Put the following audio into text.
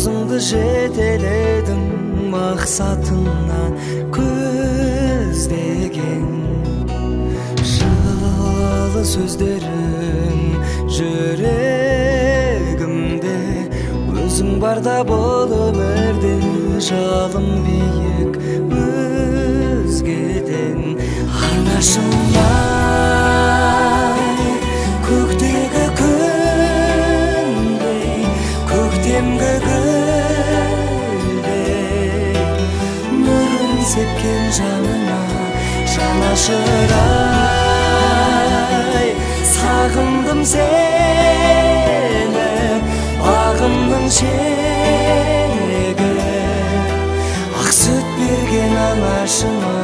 аузыңды жетеледің мақсатыңнан көздеген. Жылы сөздерің жүрегімде, өзің барда бол өмірде, жалын биік өзгеден. Анашымай, көктегі күндей, көктемгі гүлдей, нұрын сепкен жаныма жанашырай. Сағындым сені, бағымның шегі, ақ сүт берген анашыма